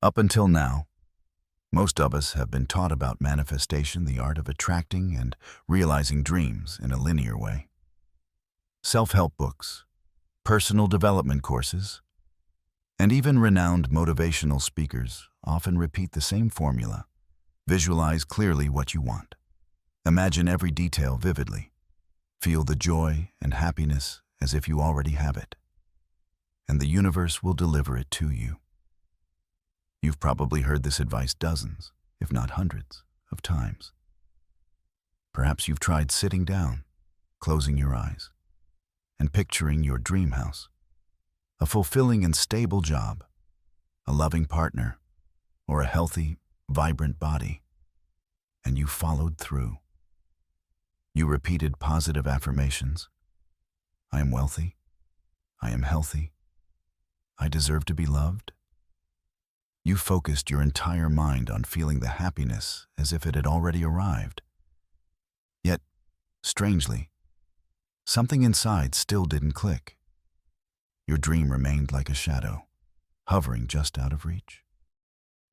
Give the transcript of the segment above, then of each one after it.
Up until now, most of us have been taught about manifestation, the art of attracting and realizing dreams in a linear way. Self-help books, personal development courses, and even renowned motivational speakers often repeat the same formula. Visualize clearly what you want. Imagine every detail vividly. Feel the joy and happiness as if you already have it, and the universe will deliver it to you. You've probably heard this advice dozens, if not hundreds, of times. Perhaps you've tried sitting down, closing your eyes, and picturing your dream house, a fulfilling and stable job, a loving partner, or a healthy, vibrant body, and you followed through. You repeated positive affirmations. I am wealthy. I am healthy. I deserve to be loved. You focused your entire mind on feeling the happiness as if it had already arrived. Yet, strangely, something inside still didn't click. Your dream remained like a shadow, hovering just out of reach.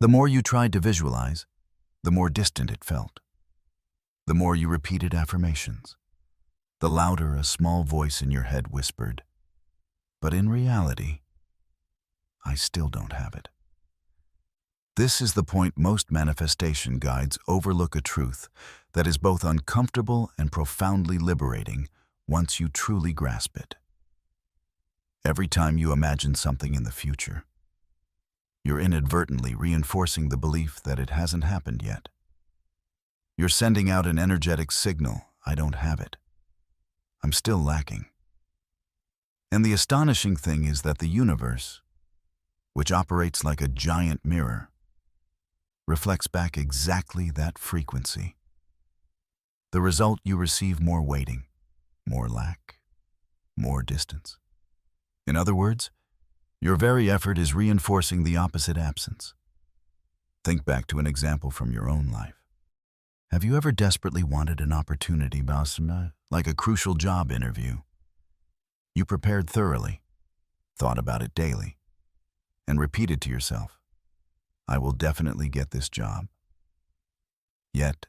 The more you tried to visualize, the more distant it felt. The more you repeated affirmations, the louder a small voice in your head whispered, "But in reality, I still don't have it." This is the point most manifestation guides overlook, a truth that is both uncomfortable and profoundly liberating once you truly grasp it. Every time you imagine something in the future, you're inadvertently reinforcing the belief that it hasn't happened yet. You're sending out an energetic signal: I don't have it. I'm still lacking. And the astonishing thing is that the universe, which operates like a giant mirror, reflects back exactly that frequency. The result: you receive more waiting, more lack, more distance. In other words, your very effort is reinforcing the opposite absence. Think back to an example from your own life. Have you ever desperately wanted an opportunity, like a crucial job interview? You prepared thoroughly, thought about it daily, and repeated to yourself, I will definitely get this job. Yet,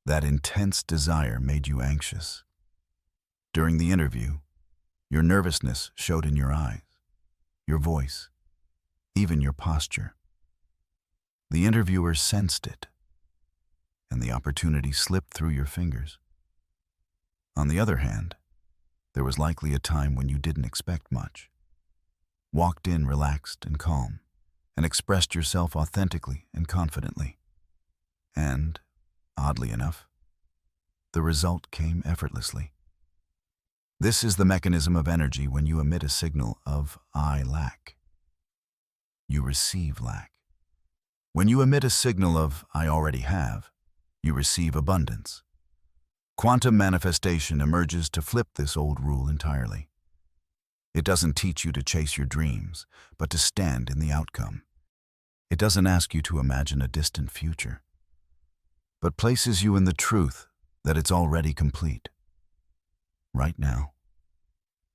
that intense desire made you anxious. During the interview, your nervousness showed in your eyes, your voice, even your posture. The interviewer sensed it, and the opportunity slipped through your fingers. On the other hand, there was likely a time when you didn't expect much, walked in relaxed and calm, and expressed yourself authentically and confidently. And, oddly enough, the result came effortlessly. This is the mechanism of energy. When you emit a signal of I lack, you receive lack. When you emit a signal of I already have, you receive abundance. Quantum manifestation emerges to flip this old rule entirely. It doesn't teach you to chase your dreams, but to stand in the outcome. It doesn't ask you to imagine a distant future, but places you in the truth that it's already complete. Right now.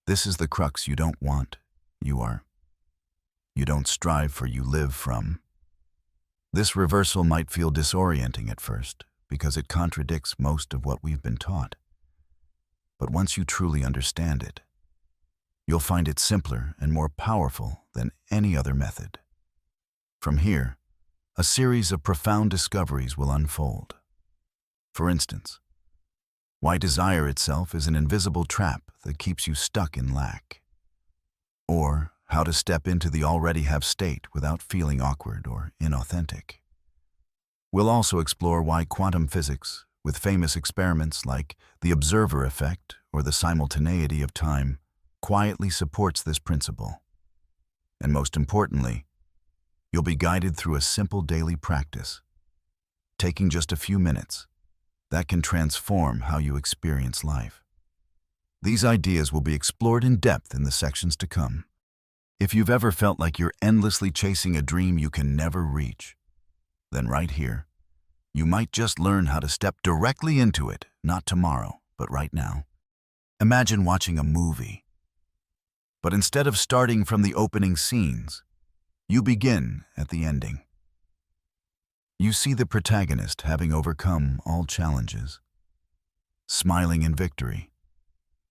This is the crux: you don't want, you are. You don't strive for, you live from. This reversal might feel disorienting at first, because it contradicts most of what we've been taught. But once you truly understand it, you'll find it simpler and more powerful than any other method. From here, a series of profound discoveries will unfold. For instance, why desire itself is an invisible trap that keeps you stuck in lack. Or how to step into the already have state without feeling awkward or inauthentic. We'll also explore why quantum physics, with famous experiments like the observer effect or the simultaneity of time, quietly supports this principle. And most importantly, you'll be guided through a simple daily practice, taking just a few minutes, that can transform how you experience life. These ideas will be explored in depth in the sections to come. If you've ever felt like you're endlessly chasing a dream you can never reach, then right here, you might just learn how to step directly into it, not tomorrow, but right now. Imagine watching a movie. But instead of starting from the opening scenes, you begin at the ending. You see the protagonist having overcome all challenges, smiling in victory,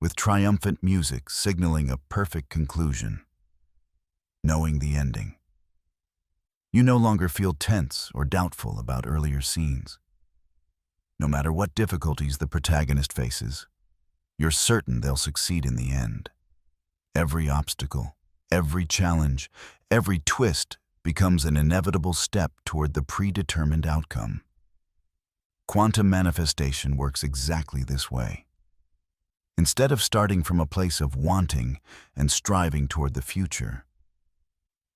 with triumphant music signaling a perfect conclusion, knowing the ending. You no longer feel tense or doubtful about earlier scenes. No matter what difficulties the protagonist faces, you're certain they'll succeed in the end. Every obstacle, every challenge, every twist becomes an inevitable step toward the predetermined outcome. Quantum manifestation works exactly this way. Instead of starting from a place of wanting and striving toward the future,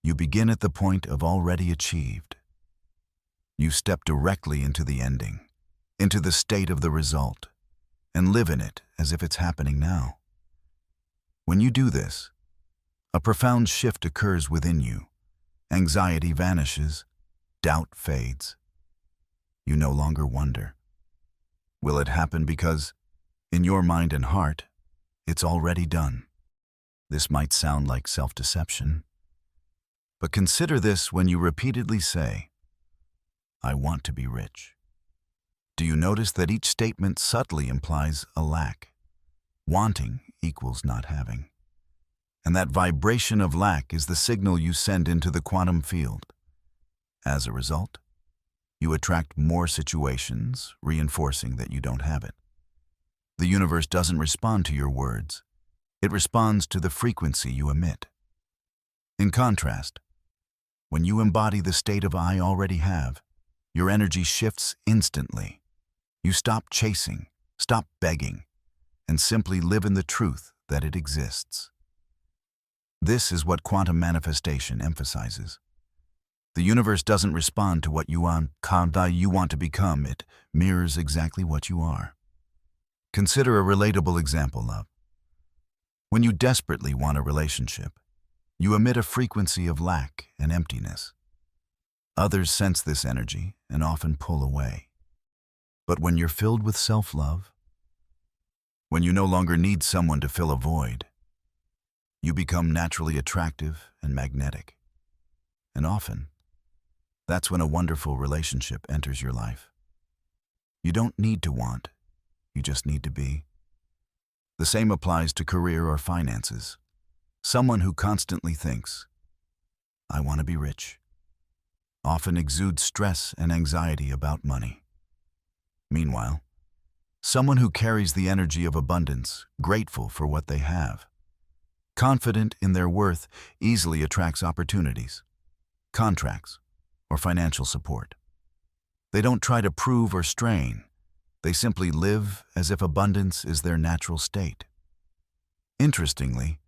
you begin at the point of already achieved. You step directly into the ending, into the state of the result, and live in it as if it's happening now. When you do this, a profound shift occurs within you. Anxiety vanishes, doubt fades. You no longer wonder, will it happen, because, in your mind and heart, it's already done. This might sound like self-deception, but consider this when you repeatedly say, I want to be rich. Do you notice that each statement subtly implies a lack? Wanting equals not having. And that vibration of lack is the signal you send into the quantum field. As a result, you attract more situations, reinforcing that you don't have it. The universe doesn't respond to your words. It responds to the frequency you emit. In contrast, when you embody the state of I already have, your energy shifts instantly. You stop chasing, stop begging, and simply live in the truth that it exists. This is what quantum manifestation emphasizes. The universe doesn't respond to what you want to become. It mirrors exactly what you are. Consider a relatable example of: when you desperately want a relationship, you emit a frequency of lack and emptiness. Others sense this energy and often pull away. But when you're filled with self-love, when you no longer need someone to fill a void, you become naturally attractive and magnetic. And often, that's when a wonderful relationship enters your life. You don't need to want, you just need to be. The same applies to career or finances. Someone who constantly thinks, I want to be rich, often exudes stress and anxiety about money. Meanwhile, someone who carries the energy of abundance, grateful for what they have, confident in their worth, easily attracts opportunities, contracts, or financial support. They don't try to prove or strain. They simply live as if abundance is their natural state. Interestingly,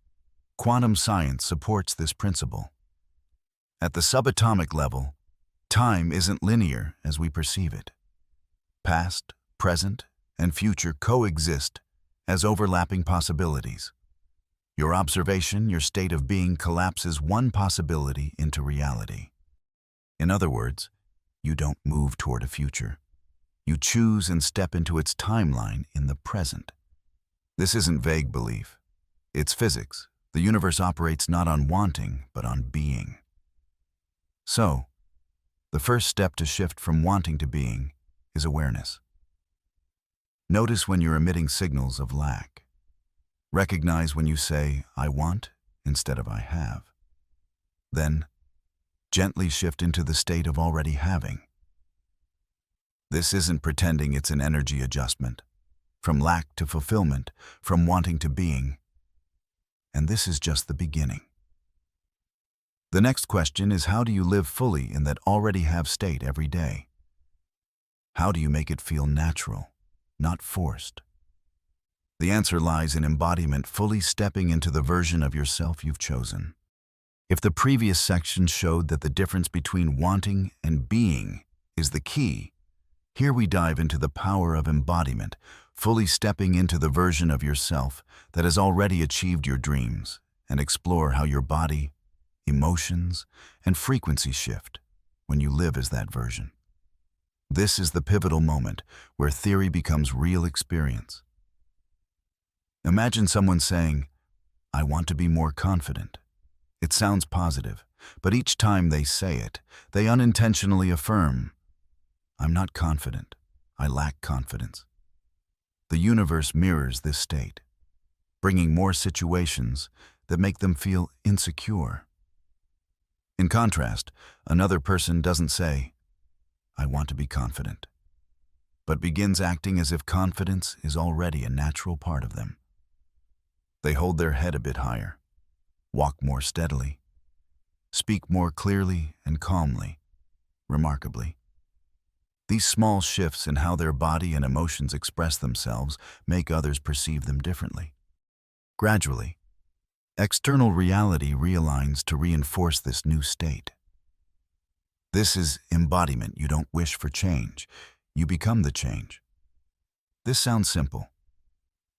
quantum science supports this principle. At the subatomic level, time isn't linear as we perceive it. Past, present, and future coexist as overlapping possibilities. Your observation, your state of being, collapses one possibility into reality. In other words, you don't move toward a future. You choose and step into its timeline in the present. This isn't vague belief. It's physics. The universe operates not on wanting, but on being. So, the first step to shift from wanting to being is awareness. Notice when you're emitting signals of lack. Recognize when you say, I want, instead of I have. Then, gently shift into the state of already having. This isn't pretending it's an energy adjustment, from lack to fulfillment, from wanting to being. And this is just the beginning. The next question is, how do you live fully in that already have state every day? How do you make it feel natural, not forced? The answer lies in embodiment, fully stepping into the version of yourself you've chosen. If the previous section showed that the difference between wanting and being is the key, here we dive into the power of embodiment, fully stepping into the version of yourself that has already achieved your dreams, and explore how your body, emotions, and frequency shift when you live as that version. This is the pivotal moment where theory becomes real experience. Imagine someone saying, I want to be more confident. It sounds positive, but each time they say it, they unintentionally affirm, I'm not confident. I lack confidence. The universe mirrors this state, bringing more situations that make them feel insecure. In contrast, another person doesn't say, I want to be confident, but begins acting as if confidence is already a natural part of them. They hold their head a bit higher, walk more steadily, speak more clearly and calmly. Remarkably, these small shifts in how their body and emotions express themselves make others perceive them differently. Gradually, external reality realigns to reinforce this new state. This is embodiment. You don't wish for change. You become the change. This sounds simple,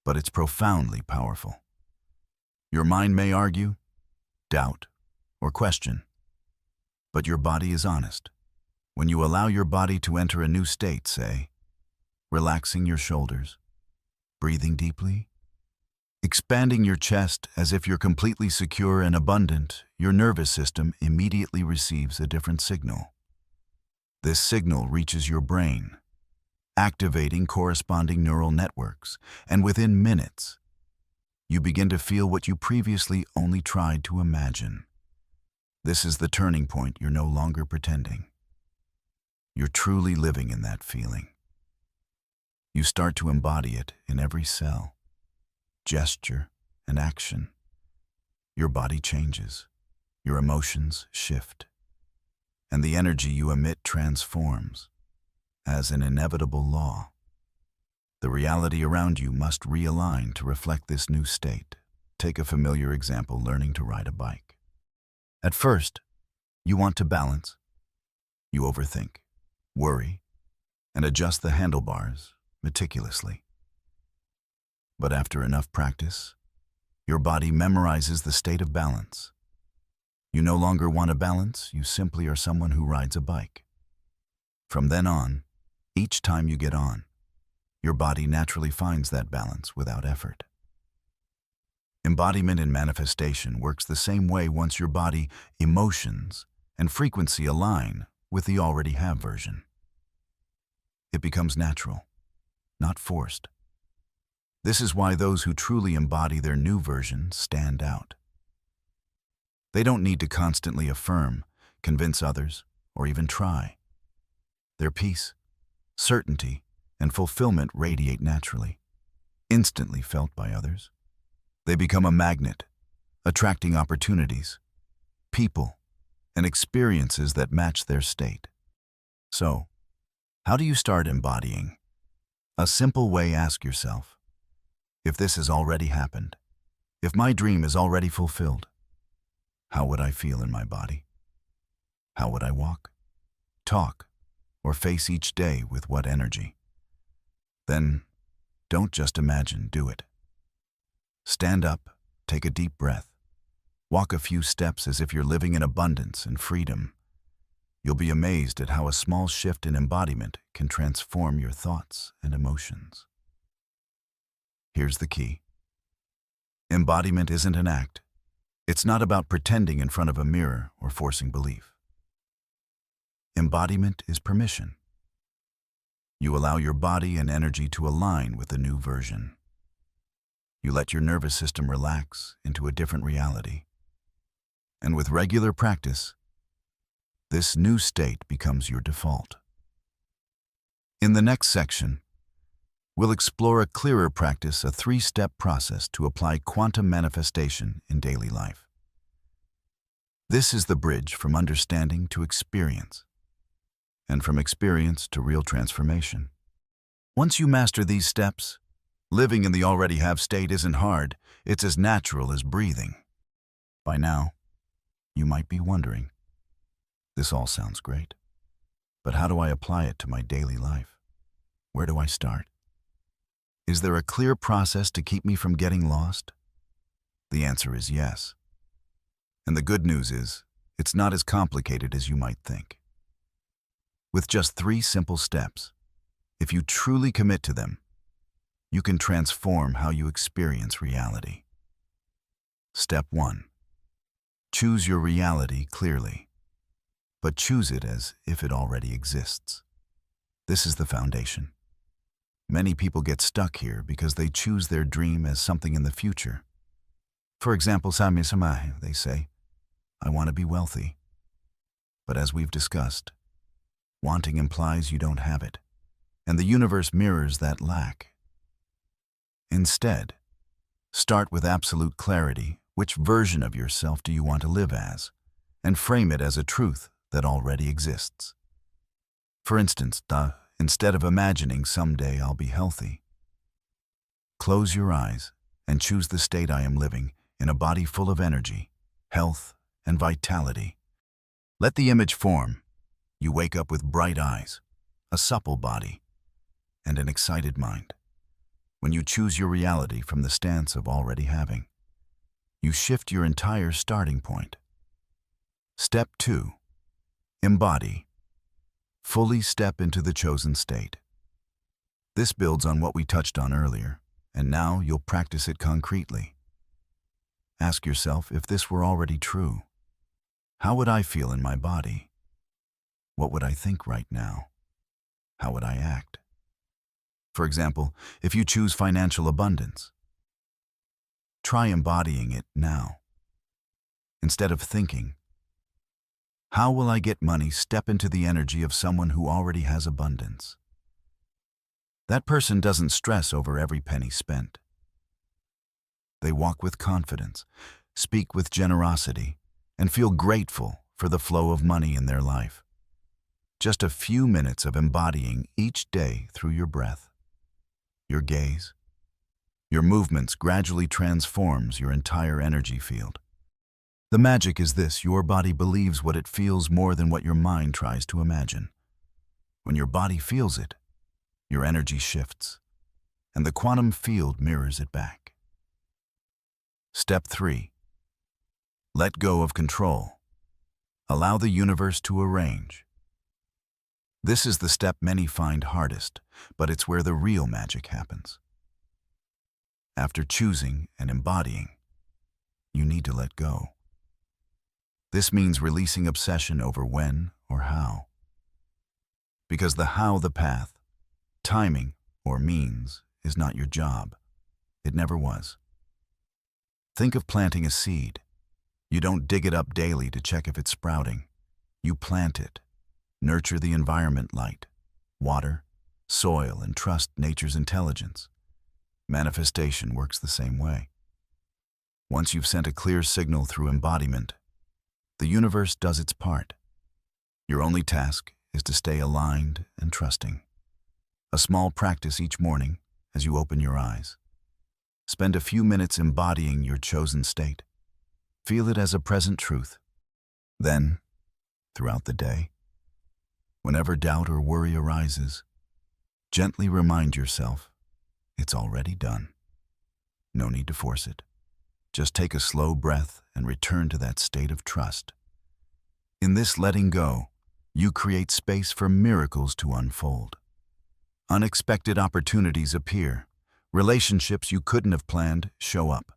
but it's profoundly powerful. Your mind may argue, doubt, or question, but your body is honest. When you allow your body to enter a new state, say, relaxing your shoulders, breathing deeply, expanding your chest as if you're completely secure and abundant, your nervous system immediately receives a different signal. This signal reaches your brain, activating corresponding neural networks, and within minutes, you begin to feel what you previously only tried to imagine. This is the turning point. You're no longer pretending. You're truly living in that feeling. You start to embody it in every cell, gesture, and action. Your body changes, your emotions shift, and the energy you emit transforms. As an inevitable law, the reality around you must realign to reflect this new state. Take a familiar example, learning to ride a bike. At first, you want to balance. You overthink, worry, and adjust the handlebars meticulously. But after enough practice, your body memorizes the state of balance. You no longer want to balance, you simply are someone who rides a bike. From then on, each time you get on, your body naturally finds that balance without effort. Embodiment in manifestation works the same way. Once your body, emotions, and frequency align with the already have version, it becomes natural, not forced. This is why those who truly embody their new version stand out. They don't need to constantly affirm, convince others, or even try. Their peace, certainty, and fulfillment radiate naturally, instantly felt by others. They become a magnet, attracting opportunities, people, and experiences that match their state. So, how do you start embodying? A simple way: ask yourself, if this has already happened, if my dream is already fulfilled, how would I feel in my body? How would I walk, talk, or face each day? With what energy? Then, don't just imagine, do it. Stand up, take a deep breath, walk a few steps as if you're living in abundance and freedom. You'll be amazed at how a small shift in embodiment can transform your thoughts and emotions. Here's the key. Embodiment isn't an act. It's not about pretending in front of a mirror or forcing belief. Embodiment is permission. You allow your body and energy to align with the new version. You let your nervous system relax into a different reality. And with regular practice, this new state becomes your default. In the next section, we'll explore a clearer practice, a 3-step process to apply quantum manifestation in daily life. This is the bridge from understanding to experience, and from experience to real transformation. Once you master these steps, living in the already have state isn't hard. It's as natural as breathing. By now, you might be wondering, this all sounds great, but how do I apply it to my daily life? Where do I start? Is there a clear process to keep me from getting lost? The answer is yes. And the good news is, it's not as complicated as you might think. With just 3 simple steps, if you truly commit to them, you can transform how you experience reality. Step 1. Choose your reality clearly, but choose it as if it already exists. This is the foundation. Many people get stuck here because they choose their dream as something in the future. For example, they say, I want to be wealthy. But as we've discussed, wanting implies you don't have it, and the universe mirrors that lack. Instead, start with absolute clarity. Which version of yourself do you want to live as? And frame it as a truth that already exists. For instance, instead of imagining someday I'll be healthy, close your eyes and choose the state I am living in a body full of energy, health, and vitality. Let the image form. You wake up with bright eyes, a supple body, and an excited mind. When you choose your reality from the stance of already having, you shift your entire starting point. Step 2. Embody. Fully step into the chosen state. This builds on what we touched on earlier, and now you'll practice it concretely. Ask yourself, if this were already true, how would I feel in my body? What would I think right now? How would I act? For example, if you choose financial abundance, try embodying it now. Instead of thinking, how will I get money? Step into the energy of someone who already has abundance. That person doesn't stress over every penny spent. They walk with confidence, speak with generosity, and feel grateful for the flow of money in their life. Just a few minutes of embodying each day through your breath, your gaze, your movements gradually transforms your entire energy field. The magic is this: your body believes what it feels more than what your mind tries to imagine. When your body feels it, your energy shifts, and the quantum field mirrors it back. Step 3. Let go of control. Allow the universe to arrange. This is the step many find hardest, but it's where the real magic happens. After choosing and embodying, you need to let go. This means releasing obsession over when or how. Because the how, the path, timing, or means is not your job. It never was. Think of planting a seed. You don't dig it up daily to check if it's sprouting. You plant it, nurture the environment, light, water, soil, and trust nature's intelligence. Manifestation works the same way. Once you've sent a clear signal through embodiment, the universe does its part. Your only task is to stay aligned and trusting. A small practice each morning as you open your eyes. Spend a few minutes embodying your chosen state. Feel it as a present truth. Then, throughout the day, whenever doubt or worry arises, gently remind yourself it's already done. No need to force it. Just take a slow breath and return to that state of trust. In this letting go, you create space for miracles to unfold. Unexpected opportunities appear. Relationships you couldn't have planned show up.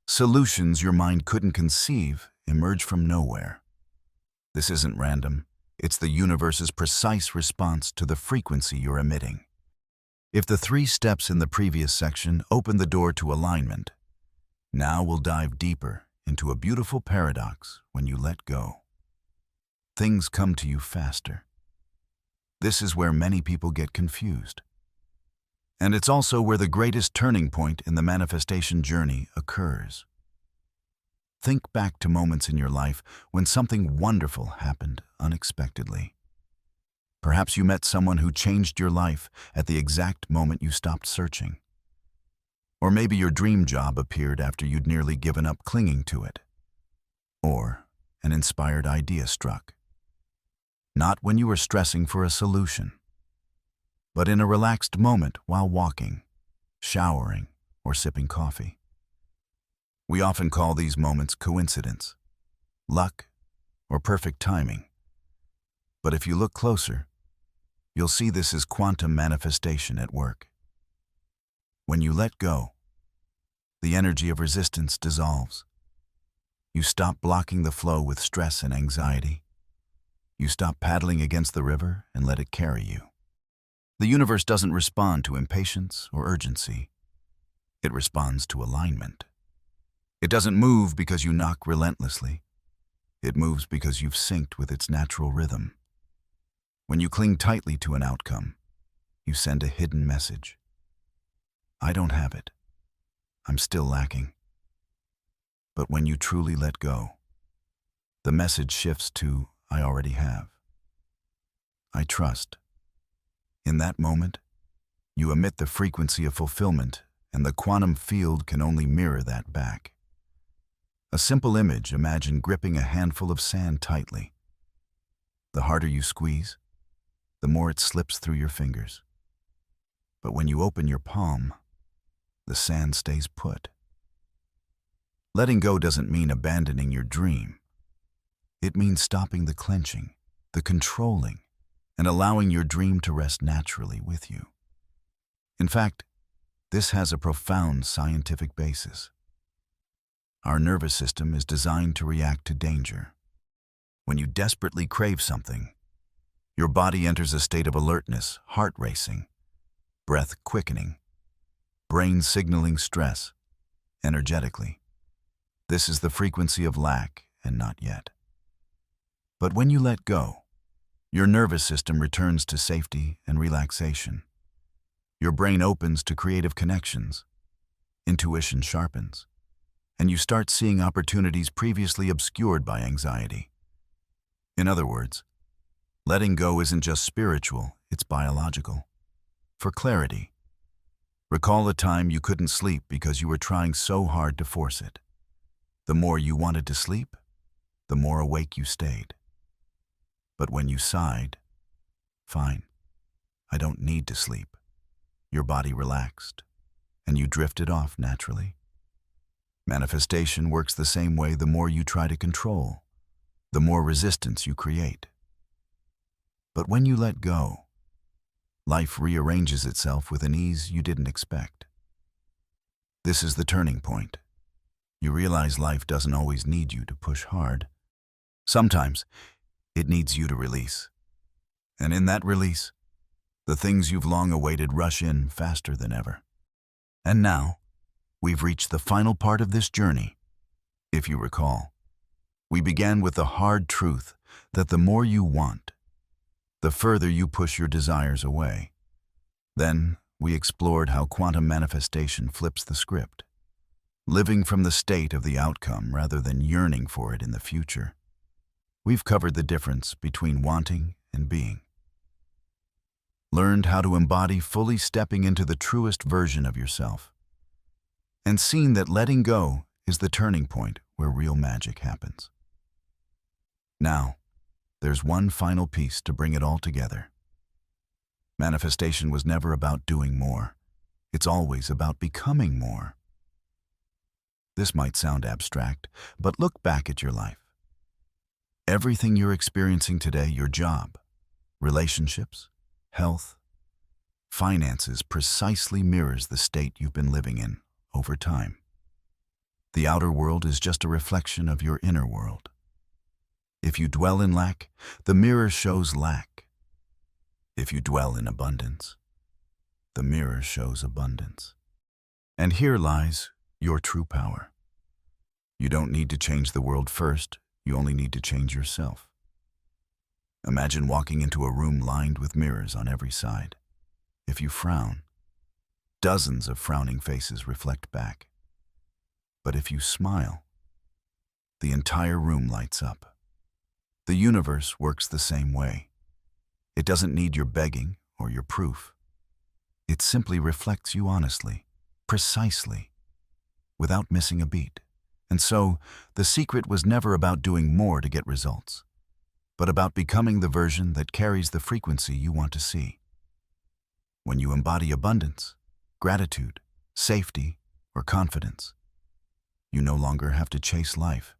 Solutions your mind couldn't conceive emerge from nowhere. This isn't random. It's the universe's precise response to the frequency you're emitting. If the 3 steps in the previous section open the door to alignment, now we'll dive deeper into a beautiful paradox. When you let go, things come to you faster. This is where many people get confused. And it's also where the greatest turning point in the manifestation journey occurs. Think back to moments in your life when something wonderful happened unexpectedly. Perhaps you met someone who changed your life at the exact moment you stopped searching. Or maybe your dream job appeared after you'd nearly given up clinging to it. Or an inspired idea struck. Not when you were stressing for a solution, but in a relaxed moment while walking, showering, or sipping coffee. We often call these moments coincidence, luck, or perfect timing. But if you look closer, you'll see this is quantum manifestation at work. When you let go, the energy of resistance dissolves. You stop blocking the flow with stress and anxiety. You stop paddling against the river and let it carry you. The universe doesn't respond to impatience or urgency. It responds to alignment. It doesn't move because you knock relentlessly. It moves because you've synced with its natural rhythm. When you cling tightly to an outcome, you send a hidden message. I don't have it. I'm still lacking. But when you truly let go, the message shifts to, I already have. I trust. In that moment, you emit the frequency of fulfillment, and the quantum field can only mirror that back. A simple image: imagine gripping a handful of sand tightly. The harder you squeeze, the more it slips through your fingers. But when you open your palm, the sand stays put. Letting go doesn't mean abandoning your dream. It means stopping the clenching, the controlling, and allowing your dream to rest naturally with you. In fact, this has a profound scientific basis. Our nervous system is designed to react to danger. When you desperately crave something, your body enters a state of alertness, heart racing, breath quickening, brain signaling stress energetically. This is the frequency of lack and not yet. But when you let go, your nervous system returns to safety and relaxation. Your brain opens to creative connections, intuition sharpens, and you start seeing opportunities previously obscured by anxiety. In other words, letting go isn't just spiritual, it's biological. For clarity, recall a time you couldn't sleep because you were trying so hard to force it. The more you wanted to sleep, the more awake you stayed. But when you sighed, fine, I don't need to sleep, your body relaxed, and you drifted off naturally. Manifestation works the same way. The more you try to control, the more resistance you create. But when you let go, life rearranges itself with an ease you didn't expect. This is the turning point. You realize life doesn't always need you to push hard. Sometimes it needs you to release. And in that release, the things you've long awaited rush in faster than ever. And now, we've reached the final part of this journey. If you recall, we began with the hard truth that the more you want, the further you push your desires away. Then, we explored how quantum manifestation flips the script, living from the state of the outcome rather than yearning for it in the future. We've covered the difference between wanting and being, learned how to embody fully stepping into the truest version of yourself, and seen that letting go is the turning point where real magic happens. Now, there's one final piece to bring it all together. Manifestation was never about doing more. It's always about becoming more. This might sound abstract, but look back at your life. Everything you're experiencing today, your job, relationships, health, finances, precisely mirrors the state you've been living in over time. The outer world is just a reflection of your inner world. If you dwell in lack, the mirror shows lack. If you dwell in abundance, the mirror shows abundance. And here lies your true power. You don't need to change the world first, you only need to change yourself. Imagine walking into a room lined with mirrors on every side. If you frown, dozens of frowning faces reflect back. But if you smile, the entire room lights up. The universe works the same way. It doesn't need your begging or your proof. It simply reflects you honestly, precisely, without missing a beat. And so, the secret was never about doing more to get results, but about becoming the version that carries the frequency you want to see. When you embody abundance, gratitude, safety, or confidence, you no longer have to chase life.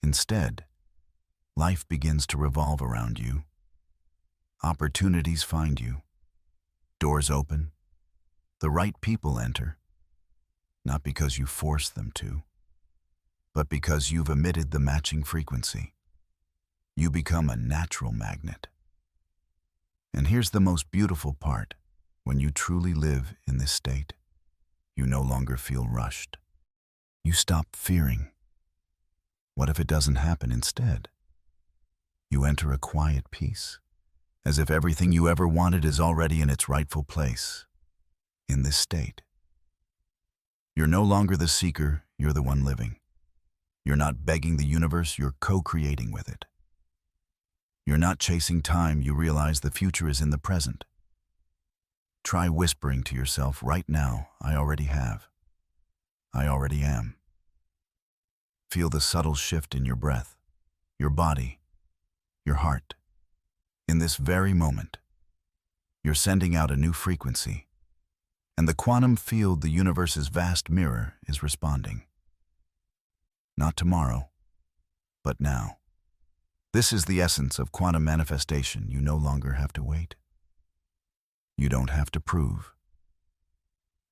Instead, life begins to revolve around you. Opportunities find you. Doors open. The right people enter. Not because you force them to, but because you've emitted the matching frequency. You become a natural magnet. And here's the most beautiful part. When you truly live in this state, you no longer feel rushed. You stop fearing. What if it doesn't happen instead? You enter a quiet peace, as if everything you ever wanted is already in its rightful place. In this state, you're no longer the seeker, you're the one living. You're not begging the universe, you're co-creating with it. You're not chasing time, you realize the future is in the present. Try whispering to yourself right now, I already have. I already am. Feel the subtle shift in your breath, your body, your heart. In this very moment, you're sending out a new frequency, and the quantum field, the universe's vast mirror, is responding. Not tomorrow, but now. This is the essence of quantum manifestation. You no longer have to wait. You don't have to prove.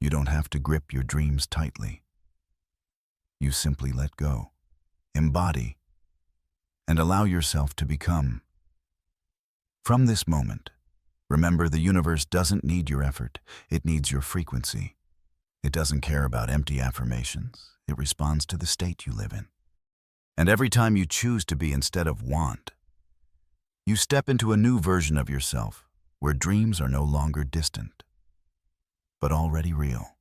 You don't have to grip your dreams tightly. You simply let go, embody, and allow yourself to become. From this moment, remember the universe doesn't need your effort, it needs your frequency. It doesn't care about empty affirmations, it responds to the state you live in. And every time you choose to be instead of want, you step into a new version of yourself, where dreams are no longer distant, but already real.